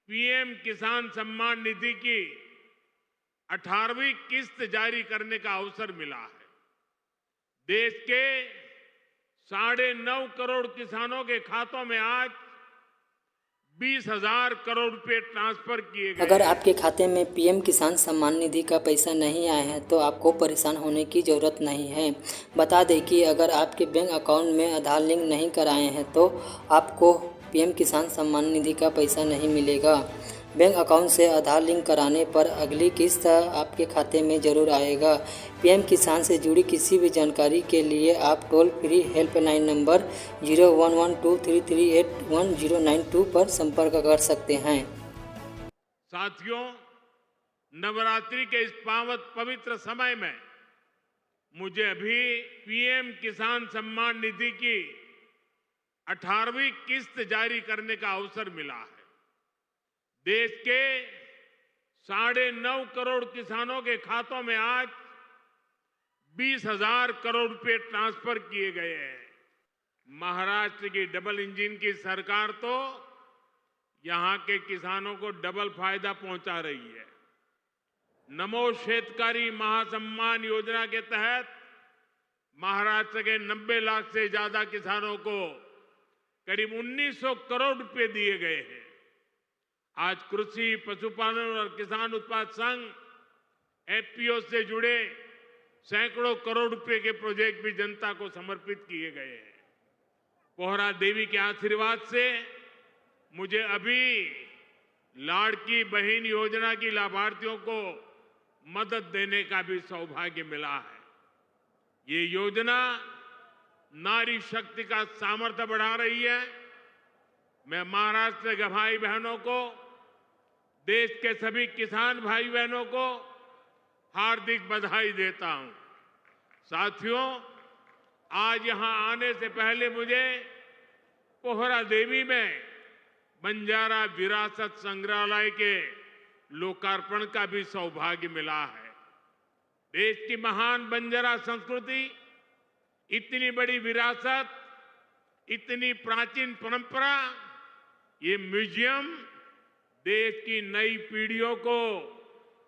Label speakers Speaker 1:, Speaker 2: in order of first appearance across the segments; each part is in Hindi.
Speaker 1: पीएम किसान सम्मान निधि की 18वीं किस्त जारी करने का अवसर मिला है। देश के 9.5 करोड़ किसानों के खातों में आज 20,000 करोड़ रुपए ट्रांसफर किए गए।
Speaker 2: अगर आपके खाते में पीएम किसान सम्मान निधि का पैसा नहीं आया है तो आपको परेशान होने की ज़रूरत नहीं है। बता दें कि अगर आपके बैंक अकाउंट में आधार लिंक नहीं कराए हैं तो आपको पीएम किसान सम्मान निधि का पैसा नहीं मिलेगा। बैंक अकाउंट से आधार लिंक कराने पर अगली किस्त आपके खाते में ज़रूर आएगा। पीएम किसान से जुड़ी किसी भी जानकारी के लिए आप टोल फ्री हेल्पलाइन नंबर 011233811092 पर संपर्क कर सकते हैं।
Speaker 1: साथियों, नवरात्रि के इस पवित्र समय में मुझे अभी पीएम किसान सम्मान निधि की 18वीं किस्त जारी करने का अवसर मिला है। देश के 9.5 करोड़ किसानों के खातों में आज 20,000 करोड़ रुपए ट्रांसफर किए गए हैं। महाराष्ट्र की डबल इंजन की सरकार तो यहां के किसानों को डबल फायदा पहुंचा रही है। नमो शेतकारी महासम्मान योजना के तहत महाराष्ट्र के 90 लाख से ज्यादा किसानों को करीब 1900 करोड़ रुपए दिए गए हैं। आज कृषि, पशुपालन और किसान उत्पाद संघ एफपीओ से जुड़े सैकड़ों करोड़ रुपए के प्रोजेक्ट भी जनता को समर्पित किए गए हैं। पोहरा देवी के आशीर्वाद से मुझे अभी लाड़की बहन योजना की लाभार्थियों को मदद देने का भी सौभाग्य मिला है। ये योजना नारी शक्ति का सामर्थ्य बढ़ा रही है। मैं महाराष्ट्र के भाई बहनों को, देश के सभी किसान भाई बहनों को हार्दिक बधाई देता हूं। साथियों, आज यहां आने से पहले मुझे पोहरा देवी में बंजारा विरासत संग्रहालय के लोकार्पण का भी सौभाग्य मिला है। देश की महान बंजारा संस्कृति, इतनी बड़ी विरासत, इतनी प्राचीन परंपरा, ये म्यूजियम देश की नई पीढ़ियों को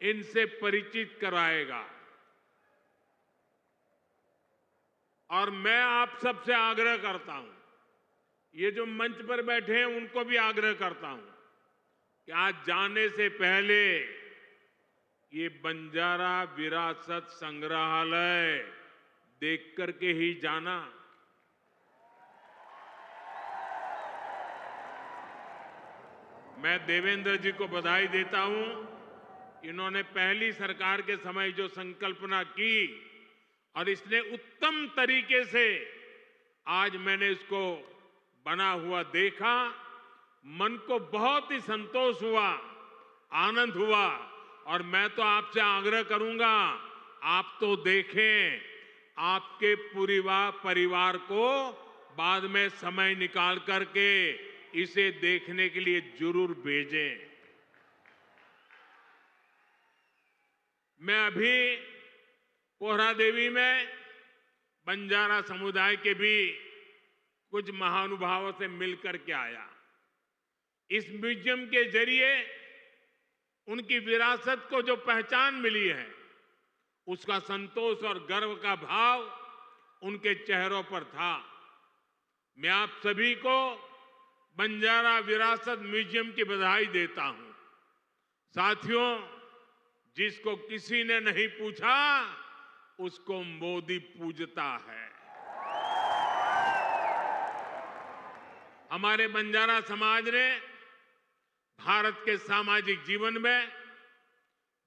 Speaker 1: इनसे परिचित कराएगा। और मैं आप सबसे आग्रह करता हूं, ये जो मंच पर बैठे हैं उनको भी आग्रह करता हूं कि आज जाने से पहले ये बंजारा विरासत संग्रहालय देख करके ही जाना। मैं देवेंद्र जी को बधाई देता हूं। इन्होंने पहली सरकार के समय जो संकल्पना की और इसने उत्तम तरीके से आज मैंने इसको बना हुआ देखा, मन को बहुत ही संतोष हुआ, आनंद हुआ। और मैं तो आपसे आग्रह करूंगा, आप तो देखें, आपके पूरे परिवार को बाद में समय निकाल करके इसे देखने के लिए जरूर भेजें। मैं अभी पोहरा देवी में बंजारा समुदाय के भी कुछ महानुभावों से मिलकर के आया। इस म्यूजियम के जरिए उनकी विरासत को जो पहचान मिली है, उसका संतोष और गर्व का भाव उनके चेहरों पर था। मैं आप सभी को बंजारा विरासत म्यूजियम की बधाई देता हूं। साथियों, जिसको किसी ने नहीं पूछा उसको मोदी पूजता है। हमारे बंजारा समाज ने भारत के सामाजिक जीवन में,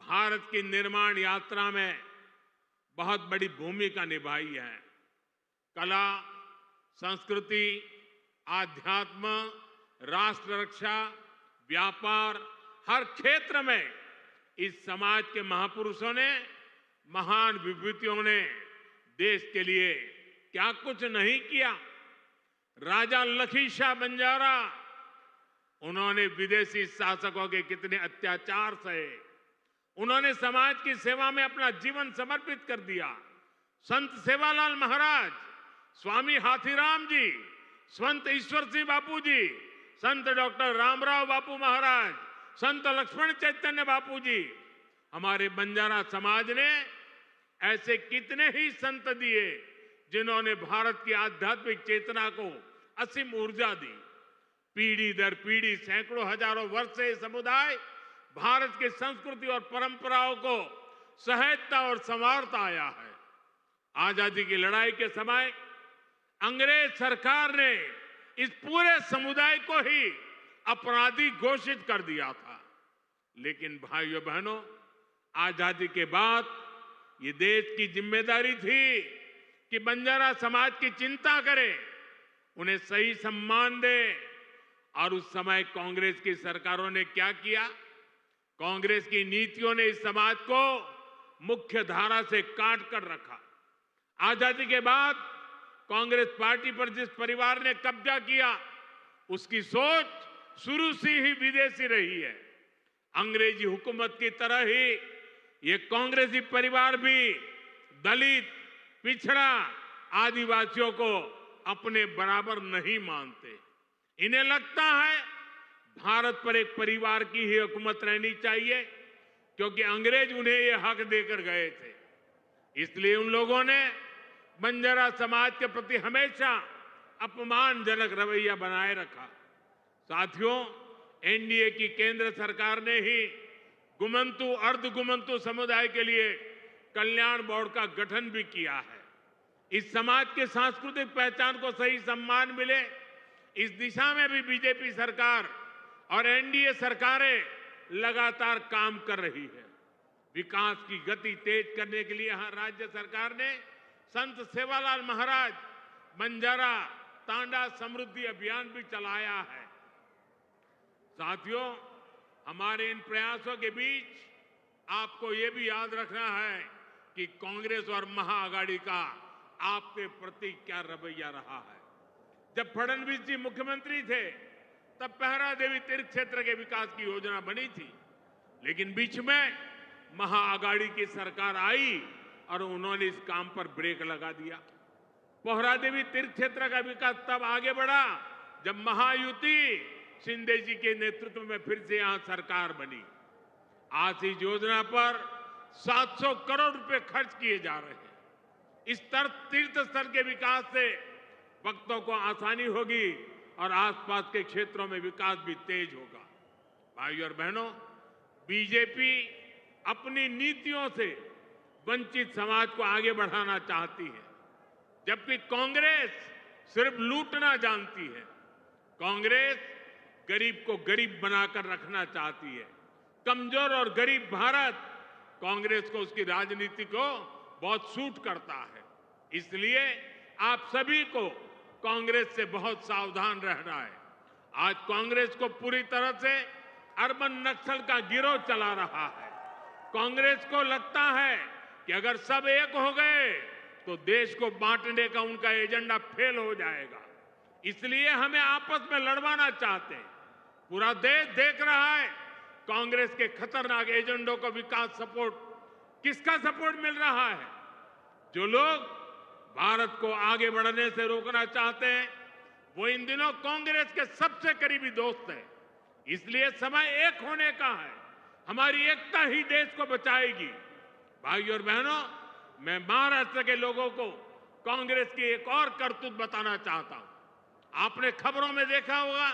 Speaker 1: भारत की निर्माण यात्रा में बहुत बड़ी भूमिका निभाई है। कला, संस्कृति, आध्यात्म, राष्ट्र रक्षा, व्यापार, हर क्षेत्र में इस समाज के महापुरुषों ने, महान विभूतियों ने देश के लिए क्या कुछ नहीं किया। राजा लखी शाह बंजारा, उन्होंने विदेशी शासकों के कितने अत्याचार सहे, उन्होंने समाज की सेवा में अपना जीवन समर्पित कर दिया। संत सेवालाल महाराज, स्वामी हाथीराम जी, संत ईश्वर सिंह बापू जी, संत डॉक्टर रामराव बापू महाराज, संत लक्ष्मण चैतन्य बापू जी, हमारे बंजारा समाज ने ऐसे कितने ही संत दिए जिन्होंने भारत की आध्यात्मिक चेतना को असीम ऊर्जा दी। पीढ़ी दर पीढ़ी सैकड़ों हजारों वर्ष से समुदाय भारत की संस्कृति और परंपराओं को सहेजता और संवारता आया है। आजादी की लड़ाई के समय अंग्रेज सरकार ने इस पूरे समुदाय को ही अपराधी घोषित कर दिया था। लेकिन भाइयों बहनों, आजादी के बाद ये देश की जिम्मेदारी थी कि बंजारा समाज की चिंता करे, उन्हें सही सम्मान दे। और उस समय कांग्रेस की सरकारों ने क्या किया? कांग्रेस की नीतियों ने इस समाज को मुख्य धारा से काट कर रखा। आजादी के बाद कांग्रेस पार्टी पर जिस परिवार ने कब्जा किया, उसकी सोच शुरू से ही विदेशी रही है। अंग्रेजी हुकूमत की तरह ही ये कांग्रेसी परिवार भी दलित, पिछड़ा, आदिवासियों को अपने बराबर नहीं मानते। इन्हें लगता है भारत पर एक परिवार की ही हुकूमत रहनी चाहिए, क्योंकि अंग्रेज उन्हें ये हक देकर गए थे। इसलिए उन लोगों ने बंजारा समाज के प्रति हमेशा अपमानजनक रवैया बनाए रखा। साथियों, एनडीए की केंद्र सरकार ने ही गुमंतु, अर्धगुमंतु समुदाय के लिए कल्याण बोर्ड का गठन भी किया है। इस समाज के सांस्कृतिक पहचान को सही सम्मान मिले, इस दिशा में भी बीजेपी सरकार और एनडीए सरकारें लगातार काम कर रही है। विकास की गति तेज करने के लिए राज्य सरकार ने संत सेवालाल महाराज बंजारा तांडा समृद्धि अभियान भी चलाया है। साथियों, हमारे इन प्रयासों के बीच आपको ये भी याद रखना है कि कांग्रेस और महाआघाड़ी का आपके प्रति क्या रवैया रहा है। जब फडणवीस जी मुख्यमंत्री थे, तब पहरा देवी तीर्थ क्षेत्र के विकास की योजना बनी थी, लेकिन बीच में महाआघाड़ी की सरकार आई और उन्होंने इस काम पर ब्रेक लगा दिया। पहरा देवी तीर्थ क्षेत्र का विकास तब आगे बढ़ा जब महायुति शिंदे जी के नेतृत्व में फिर से यहां सरकार बनी। आज इस योजना पर 700 करोड़ रुपए खर्च किए जा रहे हैं। इस तीर्थ स्थल के विकास से भक्तों को आसानी होगी और आसपास के क्षेत्रों में विकास भी तेज होगा। भाइयों और बहनों, बीजेपी अपनी नीतियों से वंचित समाज को आगे बढ़ाना चाहती है, जबकि कांग्रेस सिर्फ लूटना जानती है। कांग्रेस गरीब को गरीब बनाकर रखना चाहती है। कमजोर और गरीब भारत कांग्रेस को, उसकी राजनीति को बहुत सूट करता है। इसलिए आप सभी को कांग्रेस से बहुत सावधान रहना है। आज कांग्रेस को पूरी तरह से अर्बन नक्सल का गिरोह चला रहा है। कांग्रेस को लगता है कि अगर सब एक हो गए तो देश को बांटने का उनका एजेंडा फेल हो जाएगा। इसलिए हमें आपस में लड़वाना चाहते हैं। पूरा देश देख रहा है कांग्रेस के खतरनाक एजेंडों को। विकास सपोर्ट, किसका सपोर्ट मिल रहा है? जो लोग भारत को आगे बढ़ने से रोकना चाहते हैं, वो इन दिनों कांग्रेस के सबसे करीबी दोस्त हैं। इसलिए समय एक होने का है। हमारी एकता ही देश को बचाएगी। भाइयों और बहनों, मैं महाराष्ट्र के लोगों को कांग्रेस की एक और करतूत बताना चाहता हूं। आपने खबरों में देखा होगा,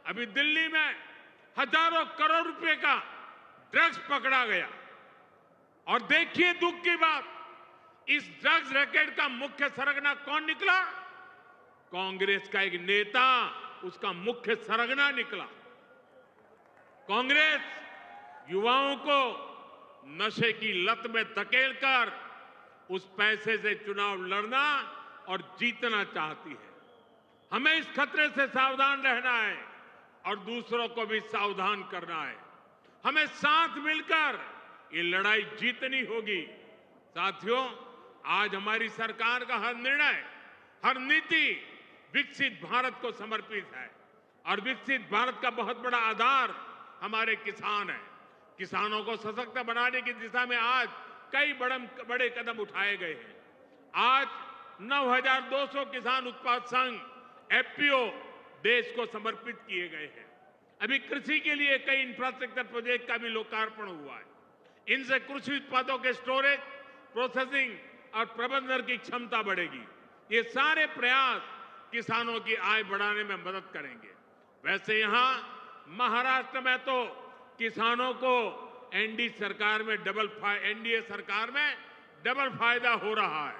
Speaker 1: अभी दिल्ली में हजारों करोड़ रुपए का ड्रग्स पकड़ा गया। और देखिए दुख की बात, इस ड्रग्स रैकेट का मुख्य सरगना कौन निकला? कांग्रेस का एक नेता उसका मुख्य सरगना निकला। कांग्रेस युवाओं को नशे की लत में धकेलकर उस पैसे से चुनाव लड़ना और जीतना चाहती है। हमें इस खतरे से सावधान रहना है और दूसरों को भी सावधान करना है। हमें साथ मिलकर ये लड़ाई जीतनी होगी। साथियों, आज हमारी सरकार का हर निर्णय, हर नीति विकसित भारत को समर्पित है। और विकसित भारत का बहुत बड़ा आधार हमारे किसान हैं। किसानों को सशक्त बनाने की दिशा में आज कई बड़े कदम उठाए गए हैं। आज 9,200 किसान उत्पाद संघ एफपीओ देश को समर्पित किए गए हैं। अभी कृषि के लिए कई इंफ्रास्ट्रक्चर प्रोजेक्ट का भी लोकार्पण हुआ है। इनसे कृषि उत्पादों के स्टोरेज, प्रोसेसिंग और प्रबंधन की क्षमता बढ़ेगी। ये सारे प्रयास किसानों की आय बढ़ाने में मदद करेंगे। वैसे यहां महाराष्ट्र में तो किसानों को एनडीए सरकार में डबल फायदा हो रहा है।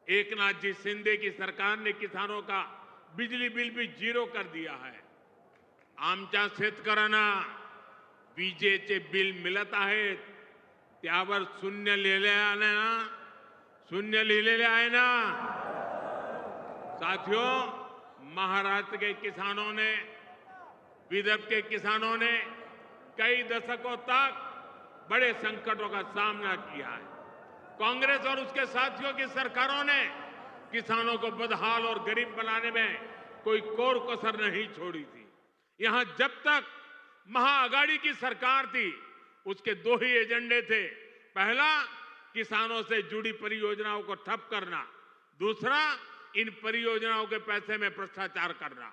Speaker 1: एकनाथ जी शिंदे की सरकार ने किसानों का बिजली बिल भी जीरो कर दिया है। आमच्या शेतकऱ्यांना विजेचे बिल मिळत आहेत, त्यावर शून्य लिहिलेले आहे ना। साथियों, महाराष्ट्र के किसानों ने, विदर्भ के किसानों ने कई दशकों तक बड़े संकटों का सामना किया है। कांग्रेस और उसके साथियों की सरकारों ने किसानों को बदहाल और गरीब बनाने में कोई कोर कसर नहीं छोड़ी थी। यहां जब तक महाअघाड़ी की सरकार थी, उसके दो ही एजेंडे थे। पहला, किसानों से जुड़ी परियोजनाओं को ठप करना। दूसरा, इन परियोजनाओं के पैसे में भ्रष्टाचार करना।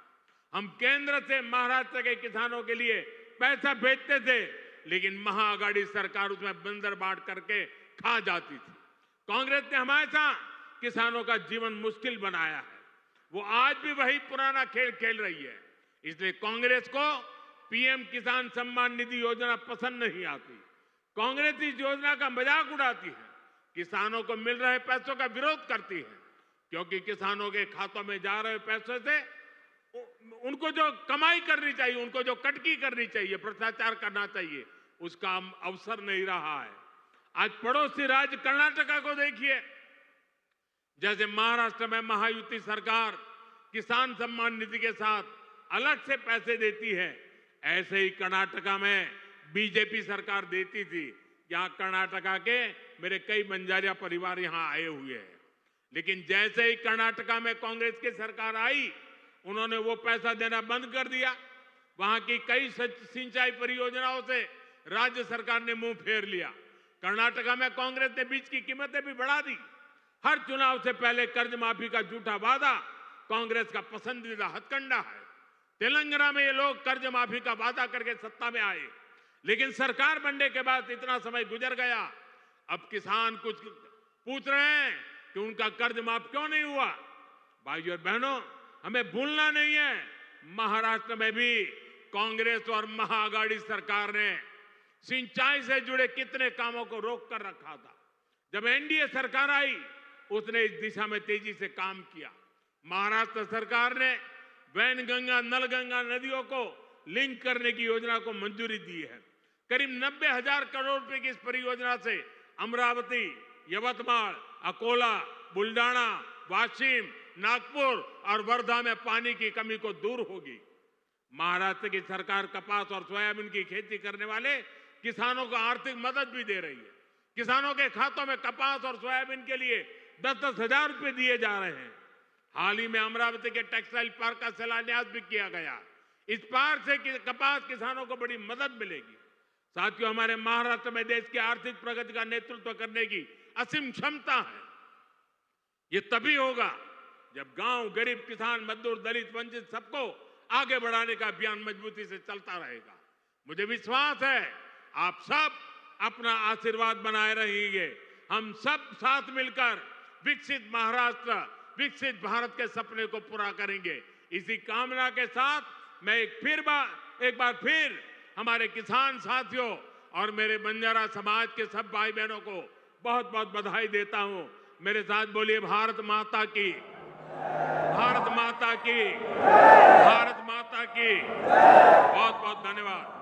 Speaker 1: हम केंद्र से महाराष्ट्र के किसानों के लिए पैसा भेजते थे, लेकिन महाअघाड़ी सरकार उसमें बंदर बांट करके खा जाती थी। कांग्रेस ने हमेशा किसानों का जीवन मुश्किल बनाया है। वो आज भी वही पुराना खेल खेल रही है। इसलिए कांग्रेस को पीएम किसान सम्मान निधि योजना पसंद नहीं आती। कांग्रेस इस योजना का मजाक उड़ाती है, किसानों को मिल रहे पैसों का विरोध करती है, क्योंकि किसानों के खातों में जा रहे पैसों से उनको जो कमाई करनी चाहिए, उनको जो कटकी करनी चाहिए, भ्रष्टाचार करना चाहिए, उसका अवसर नहीं रहा है। आज पड़ोसी राज्य कर्नाटका को देखिए, जैसे महाराष्ट्र में महायुति सरकार किसान सम्मान निधि के साथ अलग से पैसे देती है, ऐसे ही कर्नाटका में बीजेपी सरकार देती थी। यहां कर्नाटका के मेरे कई बंजारिया परिवार यहां आए हुए हैं, लेकिन जैसे ही कर्नाटका में कांग्रेस की सरकार आई, उन्होंने वो पैसा देना बंद कर दिया। वहां की कई सिंचाई परियोजनाओं से राज्य सरकार ने मुंह फेर लिया। कर्नाटका में कांग्रेस ने बीज की कीमतें भी बढ़ा दी। हर चुनाव से पहले कर्ज माफी का झूठा वादा कांग्रेस का पसंदीदा हथकंडा है। तेलंगाना में ये लोग कर्ज माफी का वादा करके सत्ता में आए, लेकिन सरकार बनने के बाद इतना समय गुजर गया, अब किसान कुछ पूछ रहे हैं कि उनका कर्ज माफ क्यों नहीं हुआ। भाइयों और बहनों, हमें भूलना नहीं है, महाराष्ट्र में भी कांग्रेस और महाअघाड़ी सरकार ने सिंचाई से जुड़े कितने कामों को रोक कर रखा था। जब एनडीए सरकार आई, उसने इस दिशा में तेजी से काम किया। महाराष्ट्र सरकार ने वैनगंगा, नलगंगा नदियों को लिंक करने की योजना को मंजूरी दी है। करीब 90,000 करोड़ रुपए की इस परियोजना से अमरावती, यवतमाळ, अकोला, बुल्डाना, वाशिम, नागपुर और वर्धा में पानी की कमी को दूर होगी। महाराष्ट्र की सरकार कपास और सोयाबीन की खेती करने वाले किसानों को आर्थिक मदद भी दे रही है। किसानों के खातों में कपास और सोयाबीन के लिए 10-10 हजार रुपए दिए जा रहे हैं। हाल ही में अमरावती के टेक्सटाइल पार्क का शिलान्यास भी किया गया। इस पार्क से कपास किसानों को बड़ी मदद मिलेगी। साथियों, हमारे महाराष्ट्र में देश की आर्थिक प्रगति का नेतृत्व करने की असीम क्षमता है। ये तभी होगा जब गांव, गरीब, किसान, मजदूर, दलित, वंचित सबको आगे बढ़ाने का अभियान मजबूती से चलता रहेगा। मुझे विश्वास है आप सब अपना आशीर्वाद बनाए रहेंगे। हम सब साथ मिलकर विकसित महाराष्ट्र, विकसित भारत के सपने को पूरा करेंगे। इसी कामना के साथ मैं एक बार फिर हमारे किसान साथियों और मेरे बंजारा समाज के सब भाई बहनों को बहुत बहुत बधाई देता हूं। मेरे साथ बोलिए, भारत माता की, भारत माता की, भारत माता की। बहुत बहुत धन्यवाद।